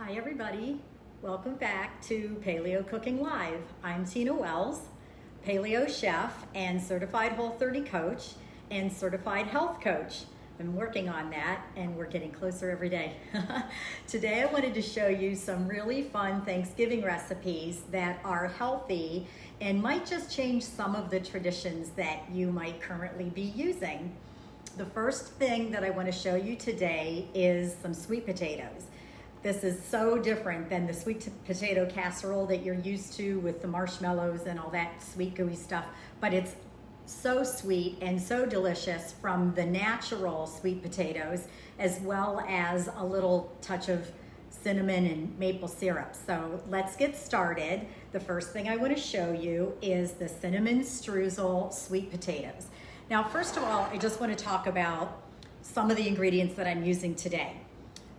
Hi everybody, welcome back to Paleo Cooking Live. I'm Tina Wells, Paleo chef and certified Whole30 coach and certified health coach. I'm working on that and we're getting closer every day. Today I wanted to show you some really fun Thanksgiving recipes that are healthy and might just change some of the traditions that you might currently be using. The first thing that I want to show you today is some sweet potatoes. This is so different than the sweet potato casserole that you're used to with the marshmallows and all that sweet gooey stuff, but it's so sweet and so delicious from the natural sweet potatoes, as well as a little touch of cinnamon and maple syrup. So let's get started. The first thing I want to show you is the cinnamon streusel sweet potatoes. Now, first of all, I just want to talk about some of the ingredients that I'm using today.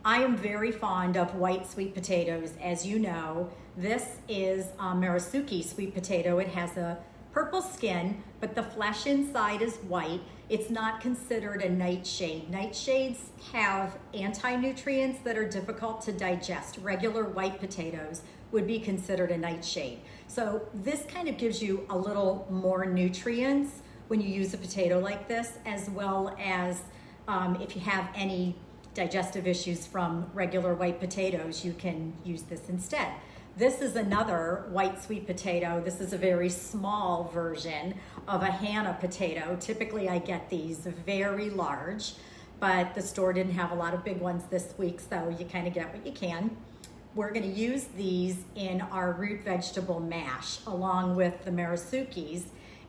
I am very fond of white sweet potatoes. As you know, this is a Marisuki sweet potato. It has a purple skin, but the flesh inside is white. It's not considered a nightshade. Nightshades have anti-nutrients that are difficult to digest. Regular white potatoes would be considered a nightshade. So this kind of gives you a little more nutrients when you use a potato like this, as well as if you have any digestive issues from regular white potatoes, you can use this instead. This is another white sweet potato. This is a very small version of a Hannah potato. Typically I get these very large, but the store didn't have a lot of big ones this week, so you kind of get what you can. We're going to use these in our root vegetable mash along with the Marisukis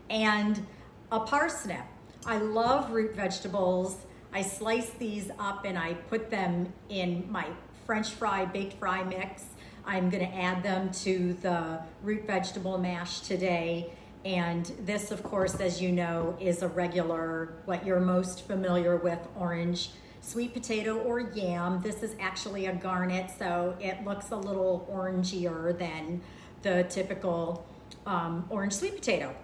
and a parsnip. I love root vegetables. I slice these up and I put them in my French fry, baked fry mix. I'm gonna add them to the root vegetable mash today. And this, of course, as you know, is a regular, what you're most familiar with, orange sweet potato or yam. This is actually a garnet, so it looks a little orangier than the typical orange sweet potato.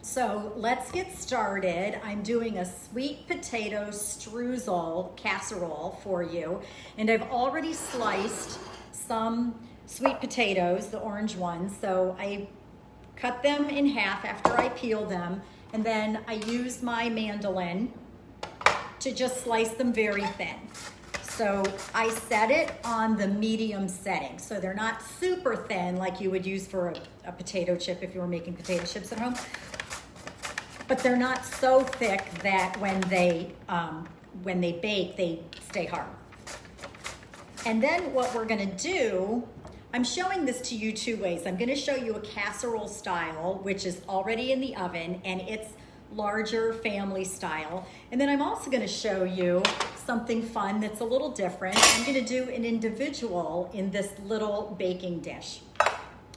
So let's get started. I'm doing a sweet potato streusel casserole for you. And I've already sliced some sweet potatoes, the orange ones. So I cut them in half after I peel them. And then I use my mandolin to just slice them very thin. So I set it on the medium setting. So they're not super thin like you would use for a potato chip if you were making potato chips at home. But they're not so thick that when they bake, they stay hard. And then what we're gonna do, I'm showing this to you two ways. I'm gonna show you a casserole style, which is already in the oven, and it's larger family style. And then I'm also gonna show you something fun that's a little different. I'm gonna do an individual in this little baking dish.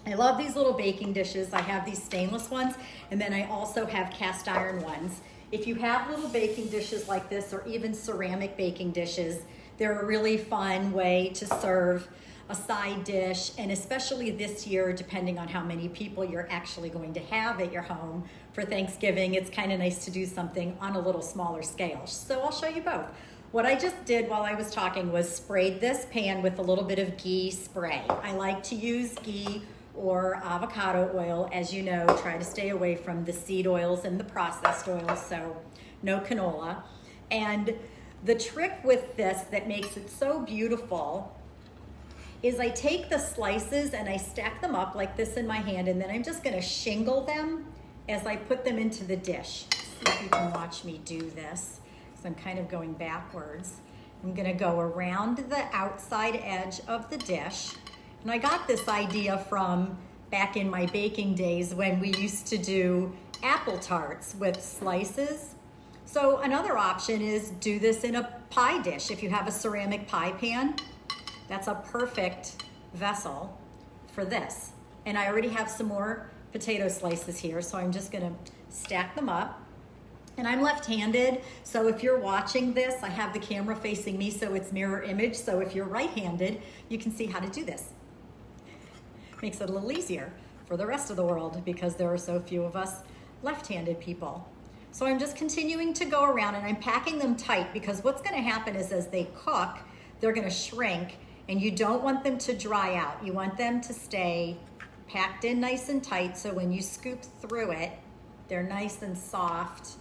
I love these little baking dishes. I have these stainless ones, and then I also have cast iron ones. If you have little baking dishes like this, or even ceramic baking dishes, they're a really fun way to serve a side dish, and especially this year, depending on how many people you're actually going to have at your home for Thanksgiving, it's kind of nice to do something on a little smaller scale. So I'll show you both. What I just did while I was talking was sprayed this pan with a little bit of ghee spray. I like to use ghee or avocado oil. As you know, try to stay away from the seed oils and the processed oils, so no canola. And the trick with this that makes it so beautiful is I take the slices and I stack them up like this in my hand, and then I'm just gonna shingle them as I put them into the dish. See if you can watch me do this, because I'm kind of going backwards. I'm gonna go around the outside edge of the dish. And I got this idea from back in my baking days when we used to do apple tarts with slices. So another option is do this in a pie dish. If you have a ceramic pie pan, that's a perfect vessel for this. And I already have some more potato slices here, so I'm just gonna stack them up. And I'm left-handed, so if you're watching this, I have the camera facing me, so it's mirror image. So if you're right-handed, you can see how to do this. Makes it a little easier for the rest of the world because there are so few of us left-handed people. So I'm just continuing to go around, and I'm packing them tight because what's gonna happen is as they cook, they're gonna shrink And you don't want them to dry out. You want them to stay packed in nice and tight, so when you scoop through it, they're nice and soft.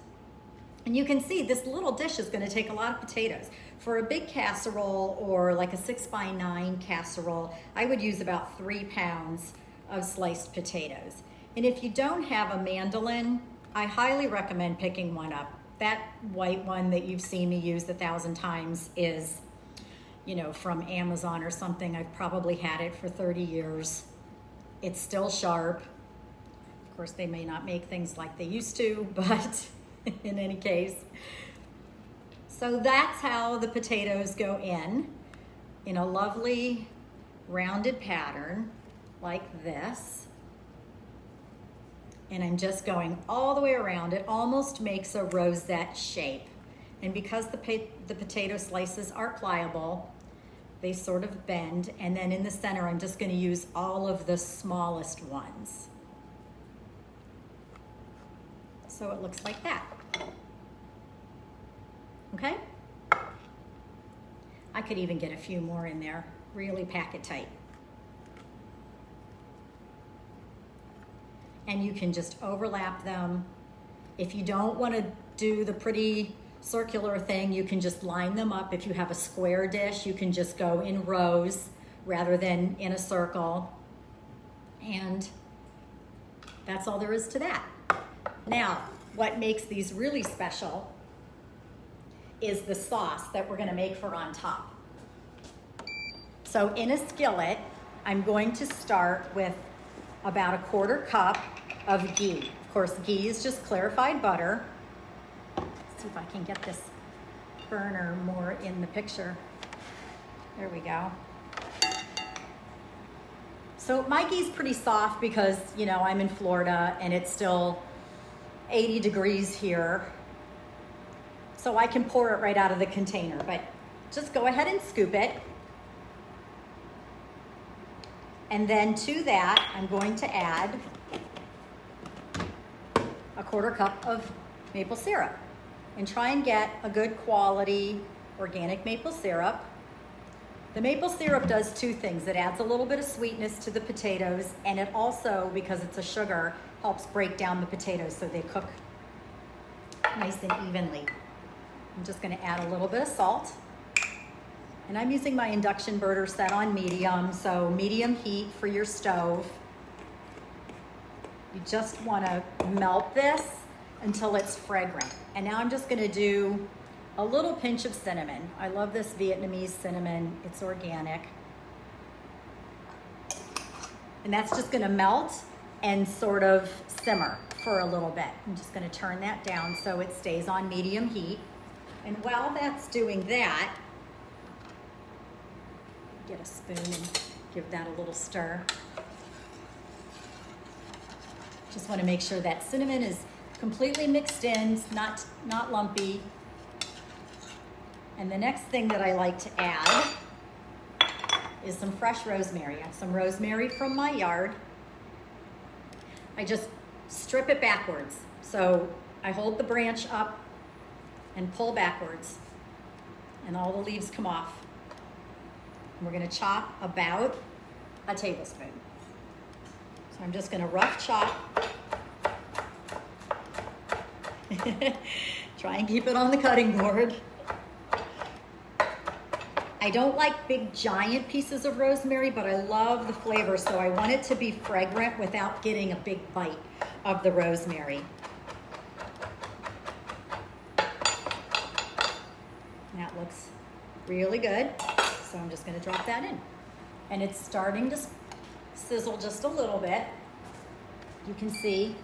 And you can see this little dish is going to take a lot of potatoes. For a big casserole or like a 6x9 casserole, I would use about 3 pounds of sliced potatoes. And if you don't have a mandolin, I highly recommend picking one up. That white one that you've seen me use 1,000 times is, you know, from Amazon or something. I've probably had it for 30 years. It's still sharp. Of course, they may not make things like they used to, but in any case. So that's how the potatoes go in a lovely rounded pattern like this. And I'm just going all the way around. It almost makes a rosette shape. And because the potato slices are pliable, they sort of bend. And then in the center, I'm just going to use all of the smallest ones. So it looks like that. Okay? I could even get a few more in there. Really pack it tight. And you can just overlap them. If you don't want to do the pretty circular thing, you can just line them up. If you have a square dish, you can just go in rows rather than in a circle. And that's all there is to that. Now, what makes these really special is the sauce that we're going to make for on top. So in a skillet, I'm going to start with about 1/4 cup of ghee. Of course, ghee is just clarified butter. Let's see if I can get this burner more in the picture. There we go. So my ghee's pretty soft because, you know, I'm in Florida and it's still 80 degrees here. So I can pour it right out of the container, but just go ahead and scoop it. And then to that, I'm going to add 1/4 cup of maple syrup. And try and get a good quality organic maple syrup. The maple syrup does 2 things. It adds a little bit of sweetness to the potatoes, and it also, because it's a sugar, helps break down the potatoes so they cook nice and evenly. I'm just going to add a little bit of salt. And I'm using my induction burner set on medium, so medium heat for your stove. You just want to melt this until it's fragrant. And now I'm just going to do a little pinch of cinnamon. I love this Vietnamese cinnamon. It's organic. And that's just going to melt and sort of simmer for a little bit. I'm just going to turn that down so it stays on medium heat. And while that's doing that, get a spoon and give that a little stir. Just want to make sure that cinnamon is completely mixed in, not lumpy. And the next thing that I like to add is some fresh rosemary. I have some rosemary from my yard. I just strip it backwards. So I hold the branch up and pull backwards, and all the leaves come off. And we're going to chop about a tablespoon. So I'm just going to rough chop. Try and keep it on the cutting board. I don't like big giant pieces of rosemary, but I love the flavor, so I want it to be fragrant without getting a big bite of the rosemary. That looks really good, so I'm just going to drop that in. And it's starting to sizzle just a little bit. You can see.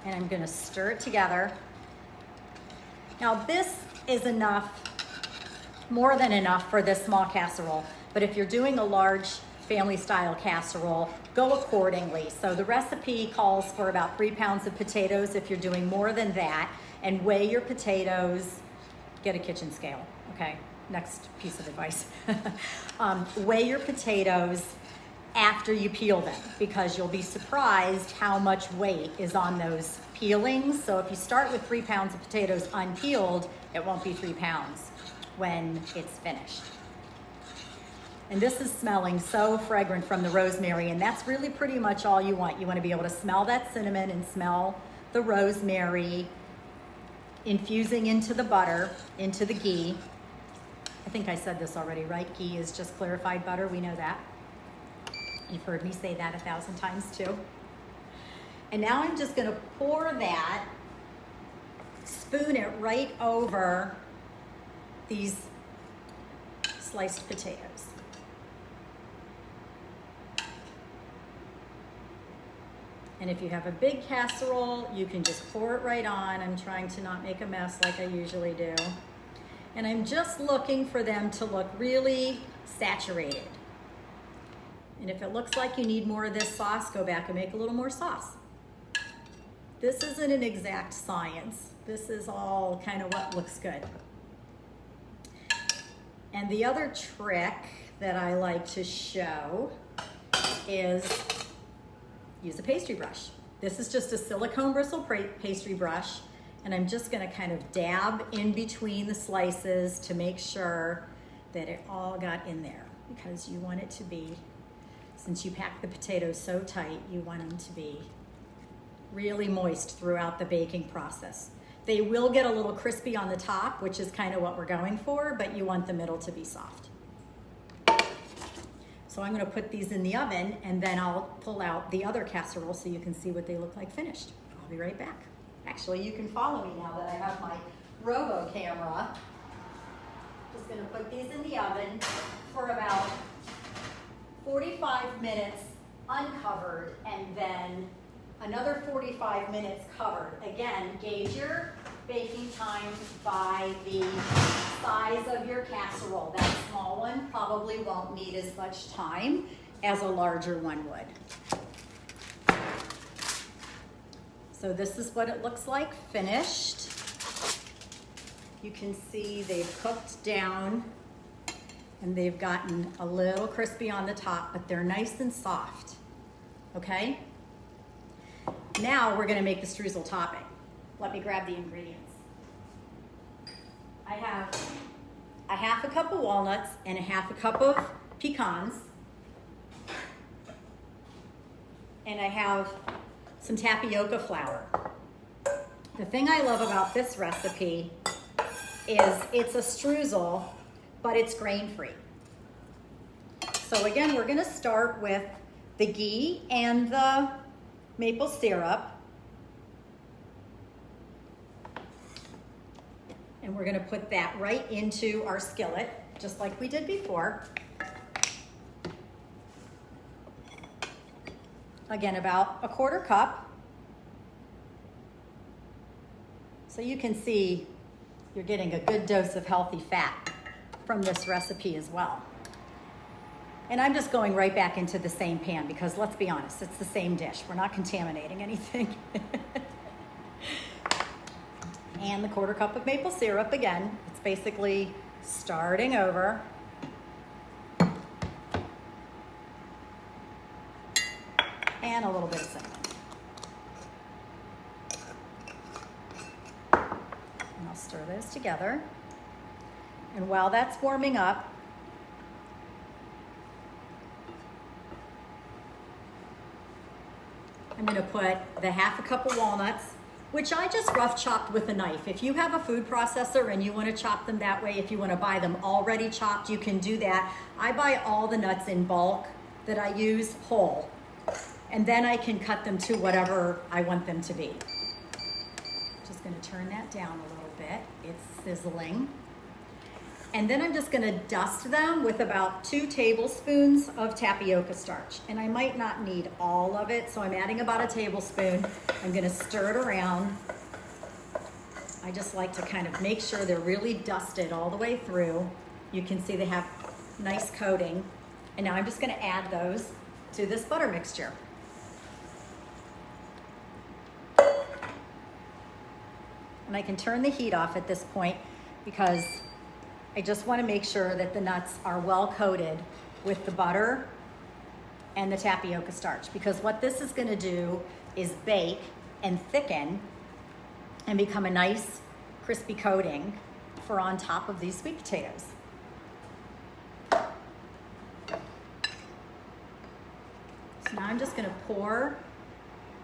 And I'm going to stir it together. Now this is enough, more than enough for this small casserole. But if you're doing a large family style casserole, go accordingly. So the recipe calls for about 3 pounds of potatoes. If you're doing more than that, and weigh your potatoes, get a kitchen scale, okay? Next piece of advice. Weigh your potatoes after you peel them, because you'll be surprised how much weight is on those peelings. So if you start with 3 pounds of potatoes unpeeled, it won't be 3 pounds when it's finished. And this is smelling so fragrant from the rosemary, and that's really pretty much all you want. You want to be able to smell that cinnamon and smell the rosemary infusing into the butter, into the ghee. I think I said this already, right? Ghee is just clarified butter, we know that. You've heard me say that 1,000 times too. And now I'm just gonna pour that, spoon it right over these sliced potatoes. And if you have a big casserole, you can just pour it right on. I'm trying to not make a mess like I usually do. And I'm just looking for them to look really saturated. And if it looks like you need more of this sauce, go back and make a little more sauce. This isn't an exact science. This is all kind of what looks good. And the other trick that I like to show is use a pastry brush. This is just a silicone bristle pastry brush, and I'm just gonna kind of dab in between the slices to make sure that it all got in there, because you want it to be, since you pack the potatoes so tight, you want them to be really moist throughout the baking process. They will get a little crispy on the top, which is kind of what we're going for, but you want the middle to be soft. So I'm gonna put these in the oven, and then I'll pull out the other casserole so you can see what they look like finished. I'll be right back. Actually, you can follow me now that I have my robo camera. Just gonna put these in the oven for about 45 minutes uncovered, and then another 45 minutes covered. Again, gauge your baking time by the size of your casserole. That small one probably won't need as much time as a larger one would. So this is what it looks like finished. You can see they've cooked down and they've gotten a little crispy on the top, but they're nice and soft, okay? Now we're gonna make the streusel topping. Let me grab the ingredients. I have a half a cup of walnuts and a half a cup of pecans. And I have some tapioca flour. The thing I love about this recipe is it's a streusel, but it's grain-free. So again, we're gonna start with the ghee and the maple syrup. And we're gonna put that right into our skillet, just like we did before. Again, about a quarter cup. So you can see you're getting a good dose of healthy fat from this recipe as well. And I'm just going right back into the same pan because let's be honest, it's the same dish. We're not contaminating anything. And the quarter cup of maple syrup again. It's basically starting over. And a little bit of cinnamon. And I'll stir those together. And while that's warming up, I'm gonna put the half a cup of walnuts, which I just rough chopped with a knife. If you have a food processor and you wanna chop them that way, if you wanna buy them already chopped, you can do that. I buy all the nuts in bulk that I use whole, and then I can cut them to whatever I want them to be. Just gonna turn that down a little bit. It's sizzling. And then I'm just gonna dust them with about 2 tablespoons of tapioca starch. And I might not need all of it, so I'm adding about a tablespoon. I'm gonna stir it around. I just like to kind of make sure they're really dusted all the way through. You can see they have nice coating. And now I'm just gonna add those to this butter mixture. And I can turn the heat off at this point because I just want to make sure that the nuts are well coated with the butter and the tapioca starch, because what this is going to do is bake and thicken and become a nice crispy coating for on top of these sweet potatoes. So now I'm just gonna pour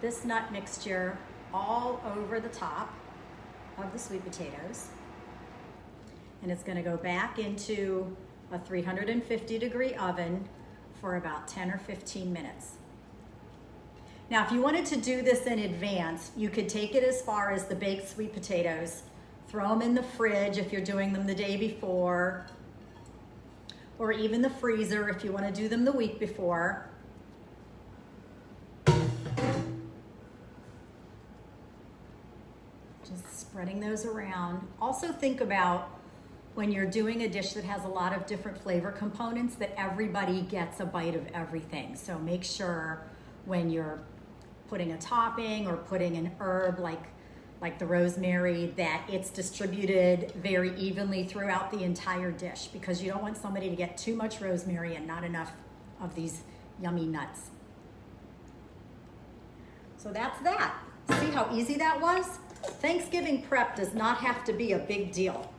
this nut mixture all over the top of the sweet potatoes. And it's gonna go back into a 350-degree oven for about 10 or 15 minutes. Now, if you wanted to do this in advance, you could take it as far as the baked sweet potatoes, throw them in the fridge if you're doing them the day before, or even the freezer if you want to do them the week before. Just spreading those around. Also think about when you're doing a dish that has a lot of different flavor components that everybody gets a bite of everything. So make sure when you're putting a topping or putting an herb like the rosemary that it's distributed very evenly throughout the entire dish, because you don't want somebody to get too much rosemary and not enough of these yummy nuts. So that's that. See how easy that was? Thanksgiving prep does not have to be a big deal.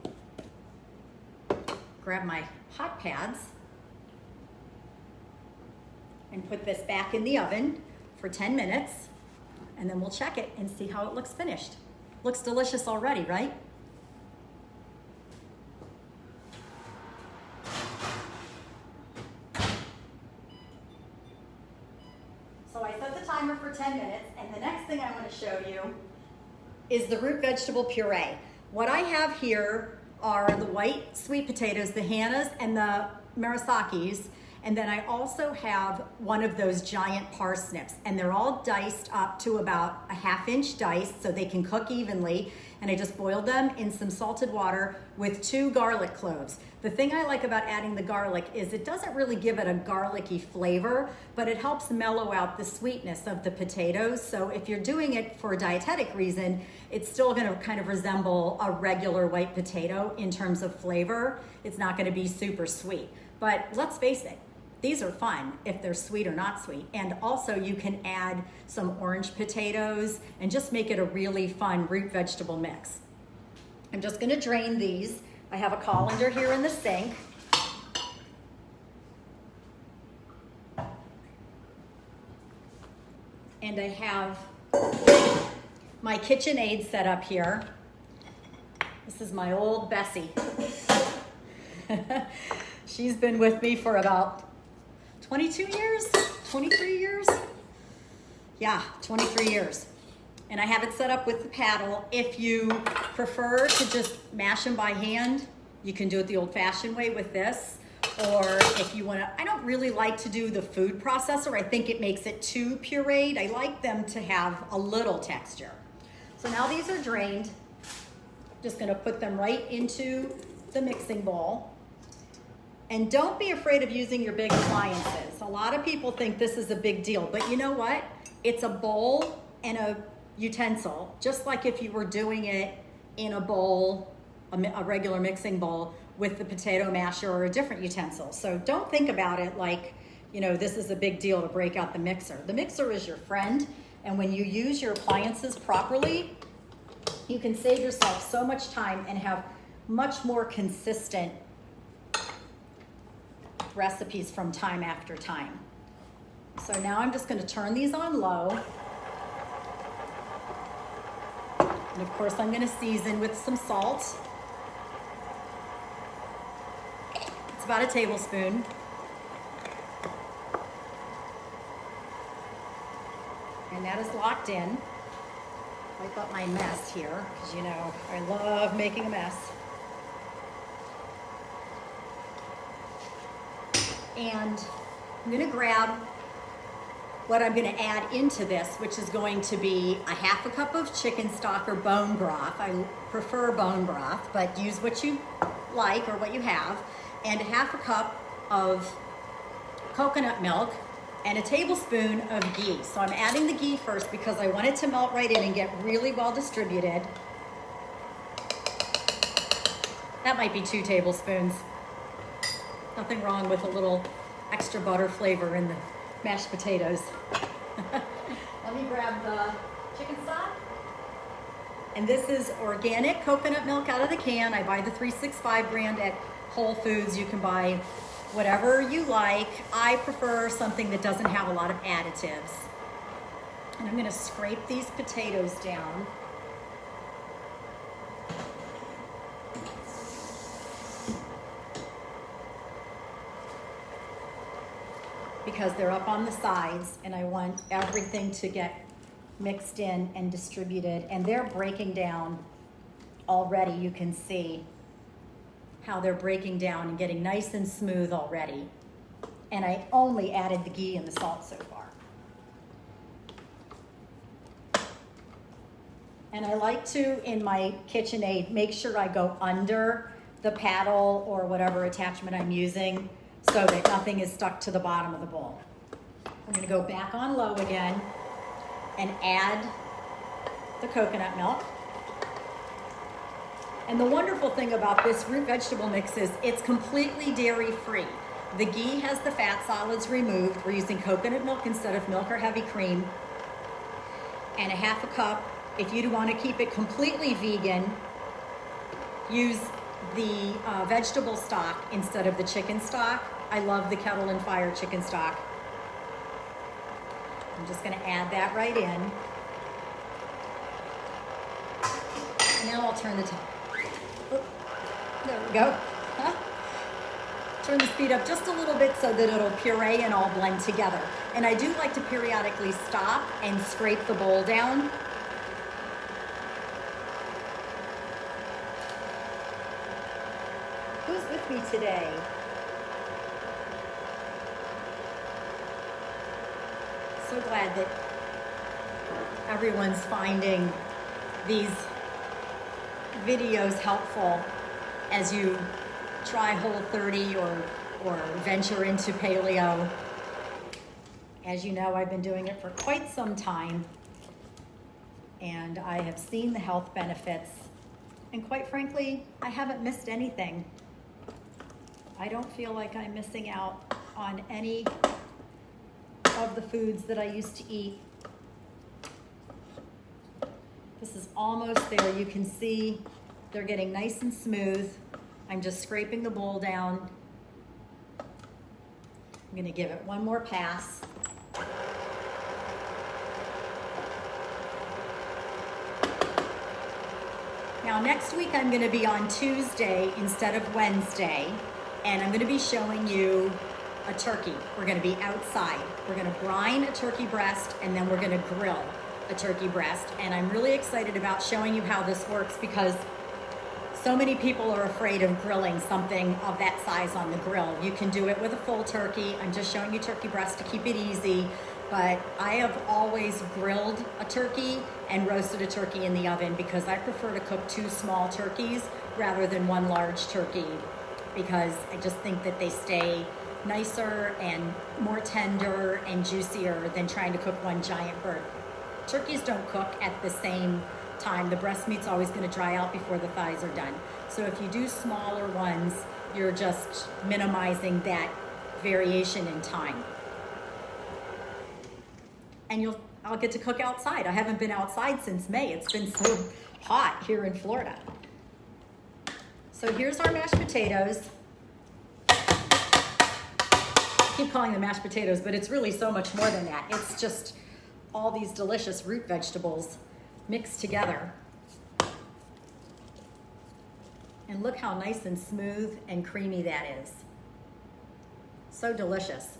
Grab my hot pads and put this back in the oven for 10 minutes, and then we'll check it and see how it looks finished. Looks delicious already, right? So I set the timer for 10 minutes, and the next thing I want to show you is the root vegetable puree. What I have here are the white sweet potatoes, the Hannahs and the Murasakis, and then I also have one of those giant parsnips, and they're all diced up to about a 1/2 inch dice so they can cook evenly, and I just boiled them in some salted water with 2 garlic cloves. The thing I like about adding the garlic is it doesn't really give it a garlicky flavor, but it helps mellow out the sweetness of the potatoes. So if you're doing it for a dietetic reason, it's still gonna kind of resemble a regular white potato in terms of flavor. It's not gonna be super sweet. But let's face it, these are fun if they're sweet or not sweet. And also you can add some orange potatoes and just make it a really fun root vegetable mix. I'm just gonna drain these. I have a colander here in the sink. And I have my KitchenAid set up here. This is my old Bessie. She's been with me for about 22 years, 23 years? Yeah, 23 years. And I have it set up with the paddle. If you prefer to just mash them by hand, you can do it the old-fashioned way with this. Or if you wanna, I don't really like to do the food processor. I think it makes it too pureed. I like them to have a little texture. So now these are drained. Just gonna put them right into the mixing bowl. And don't be afraid of using your big appliances. A lot of people think this is a big deal, but you know what? It's a bowl and a utensil, just like if you were doing it in a bowl, a regular mixing bowl with the potato masher or a different utensil. So don't think about it like, you know, this is a big deal to break out the mixer. The mixer is your friend, and when you use your appliances properly, you can save yourself so much time and have much more consistent recipes from time after time. So now I'm just going to turn these on low. And of course I'm going to season with some salt. It's about a tablespoon. And that is locked in. Wipe up my mess here, because you know I love making a mess. And I'm gonna grab what I'm gonna add into this, which is going to be a 1/2 cup of chicken stock or bone broth. I prefer bone broth, but use what you like or what you have. And a 1/2 cup of coconut milk and a tablespoon of ghee. So I'm adding the ghee first because I want it to melt right in and get really well distributed. That might be 2 tablespoons. Nothing wrong with a little extra butter flavor in the mashed potatoes. Let me grab the chicken stock. And this is organic coconut milk out of the can. I buy the 365 brand at Whole Foods. You can buy whatever you like. I prefer something that doesn't have a lot of additives. And I'm gonna scrape these potatoes down. Because they're up on the sides and I want everything to get mixed in and distributed. And they're breaking down already. You can see how they're breaking down and getting nice and smooth already. And I only added the ghee and the salt so far. And I like to, in my KitchenAid, make sure I go under the paddle or whatever attachment I'm using so that nothing is stuck to the bottom of the bowl. I'm gonna go back on low again and add the coconut milk. And the wonderful thing about this root vegetable mix is it's completely dairy-free. The ghee has the fat solids removed. We're using coconut milk instead of milk or heavy cream. And a half a cup. If you want to keep it completely vegan, use the vegetable stock instead of the chicken stock. I love the Kettle and Fire chicken stock. I'm just going to add that right in. And now I'll turn the top. Oh, there we go. Turn the speed up just a little bit so that it'll puree and all blend together. And I do like to periodically stop and scrape the bowl down. Who's with me today? So glad that everyone's finding these videos helpful as you try Whole30 or venture into paleo. As you know, I've been doing it for quite some time and I have seen the health benefits, and quite frankly, I haven't missed anything. I don't feel like I'm missing out on any of the foods that I used to eat. This is almost there. You can see they're getting nice and smooth. I'm just scraping the bowl down. I'm gonna give it one more pass. Now next week I'm gonna be on Tuesday instead of Wednesday, and I'm gonna be showing you a turkey. We're gonna be outside. We're gonna brine a turkey breast and then we're gonna grill a turkey breast. And I'm really excited about showing you how this works because so many people are afraid of grilling something of that size on the grill. You can do it with a full turkey. I'm just showing you turkey breast to keep it easy, but I have always grilled a turkey and roasted a turkey in the oven because I prefer to cook 2 small turkeys rather than 1 large turkey, because I just think that they stay nicer and more tender and juicier than trying to cook 1 giant bird. Turkeys don't cook at the same time. The breast meat's always going to dry out before the thighs are done. So if you do smaller ones, you're just minimizing that variation in time. And I'll get to cook outside. I haven't been outside since May. It's been so hot here in Florida. So here's our mashed potatoes. I keep calling them mashed potatoes, but it's really so much more than that. It's just all these delicious root vegetables mixed together. And look how nice and smooth and creamy that is. So delicious.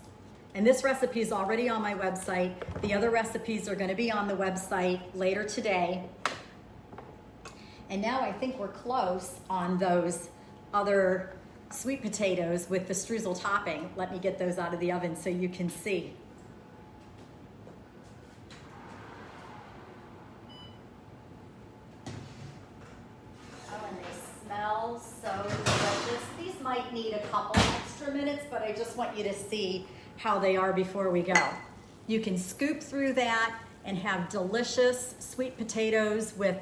And this recipe is already on my website. The other recipes are going to be on the website later today. And now I think we're close on those other sweet potatoes with the streusel topping. Let me get those out of the oven so you can see. Oh, and they smell so delicious. These might need a couple extra minutes, but I just want you to see how they are before we go. You can scoop through that and have delicious sweet potatoes with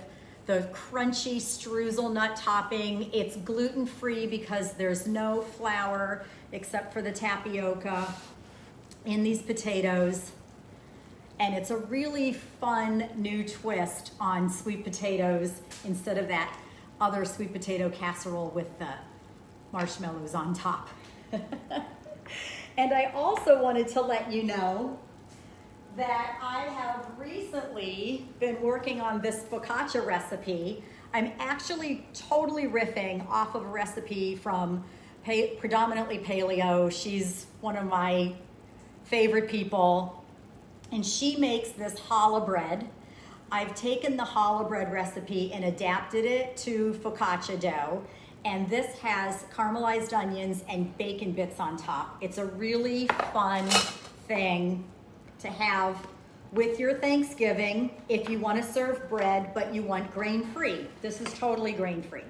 the crunchy streusel nut topping. It's gluten-free because there's no flour except for the tapioca in these potatoes. And it's a really fun new twist on sweet potatoes instead of that other sweet potato casserole with the marshmallows on top. And I also wanted to let you know that I have recently been working on this focaccia recipe. I'm actually totally riffing off of a recipe from predominantly Paleo. She's one of my favorite people, and she makes this challah bread. I've taken the challah bread recipe and adapted it to focaccia dough, and this has caramelized onions and bacon bits on top. It's a really fun thing to have with your Thanksgiving if you want to serve bread but you want grain-free. This is totally grain-free.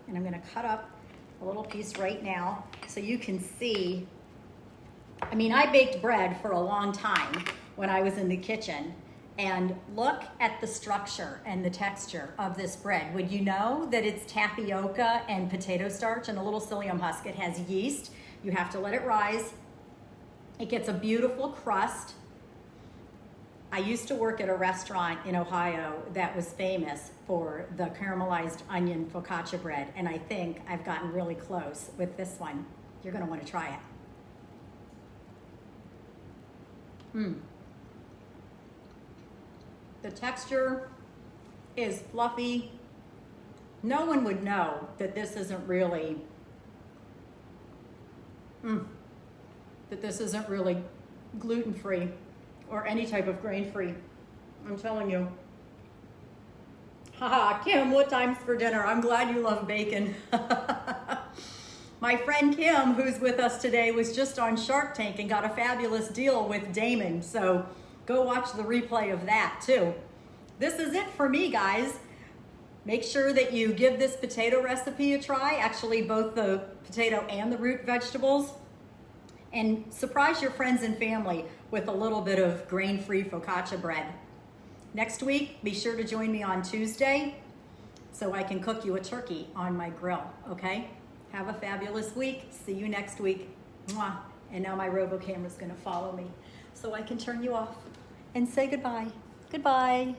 And I'm going to cut up a little piece right now so you can see. I mean, I baked bread for a long time when I was in the kitchen, and look at the structure and the texture of this bread. Would you know that it's tapioca and potato starch and a little psyllium husk? It has yeast. You have to let it rise. It gets a beautiful crust. I used to work at a restaurant in Ohio that was famous for the caramelized onion focaccia bread, and I think I've gotten really close with this one. You're going to want to try it. The texture is fluffy. No one would know that this isn't really, gluten-free or any type of grain-free. I'm telling you. Haha, Kim, what time's for dinner? I'm glad you love bacon. My friend Kim, who's with us today, was just on Shark Tank and got a fabulous deal with Damon. So go watch the replay of that too. This is it for me, guys. Make sure that you give this potato recipe a try, actually both the potato and the root vegetables, and surprise your friends and family with a little bit of grain-free focaccia bread. Next week, be sure to join me on Tuesday so I can cook you a turkey on my grill, okay? Have a fabulous week. See you next week. Mwah. And now my robo camera's gonna follow me so I can turn you off and say goodbye. Goodbye.